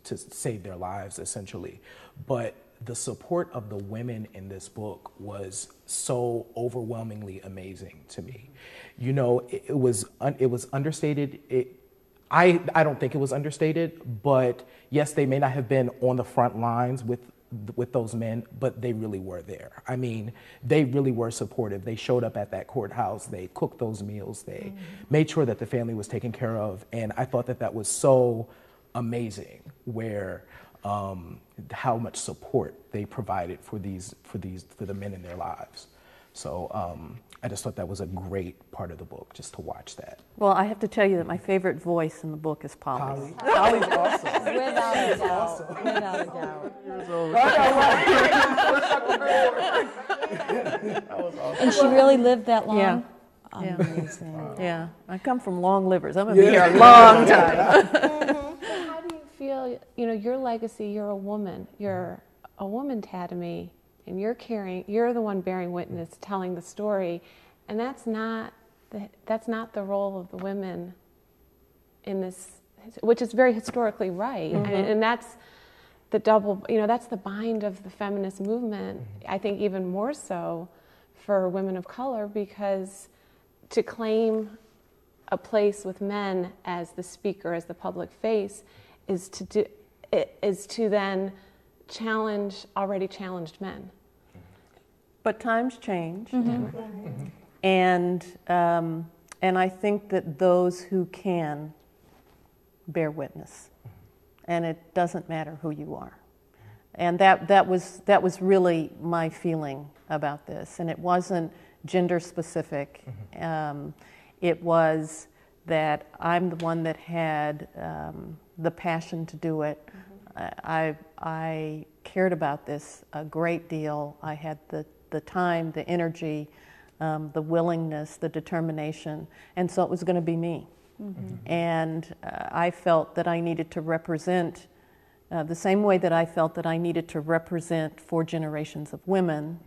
to save their lives, essentially. But the support of the women in this book was so overwhelmingly amazing to me. You know, it was understated. I don't think it was understated, but yes, they may not have been on the front lines with those men, but they really were there. I mean, they really were supportive. They showed up at that courthouse. They cooked those meals. They made sure that the family was taken care of. And I thought that was so amazing, where how much support they provided for the men in their lives. So I just thought that was a great part of the book, just to watch that. Well, I have to tell you that my favorite voice in the book is Polly. Polly's awesome. Without a doubt. Without a doubt. That was awesome. And she really lived that long? Yeah. Amazing. Yeah, I come from long livers. I'm going to be here a long time. So how do you feel, you know, your legacy, you're a woman, you're a woman, Tatamy, and you're the one bearing witness, telling the story, and that's not the role of the women in this, which is very historically right, and that's the double, you know, that's the bind of the feminist movement, I think even more so for women of color, because to claim a place with men as the speaker, as the public face, is to then challenge already challenged men. But times change, and I think that those who can bear witness, and it doesn't matter who you are, and that was really my feeling about this, and it wasn't gender specific. It was that I'm the one that had the passion to do it. I cared about this a great deal. I had the time, the energy, the willingness, the determination, and so it was going to be me. And I felt that I needed to represent the same way that I felt that I needed to represent 4 generations of women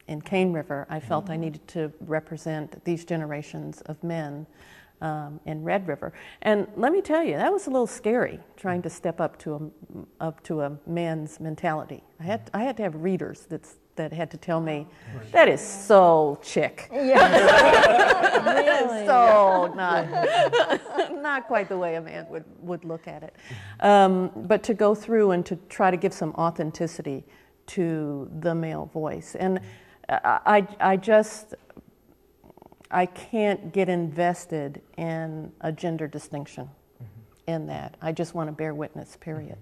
in Cane River. I felt I needed to represent these generations of men in Red River. And let me tell you, that was a little scary, trying to step up to a man's mentality. I had to have readers that had to tell me, that is so chick. Yeah. Really? So not quite the way a man would look at it. But to go through and to try to give some authenticity to the male voice. And I can't get invested in a gender distinction in that. I just want to bear witness, period.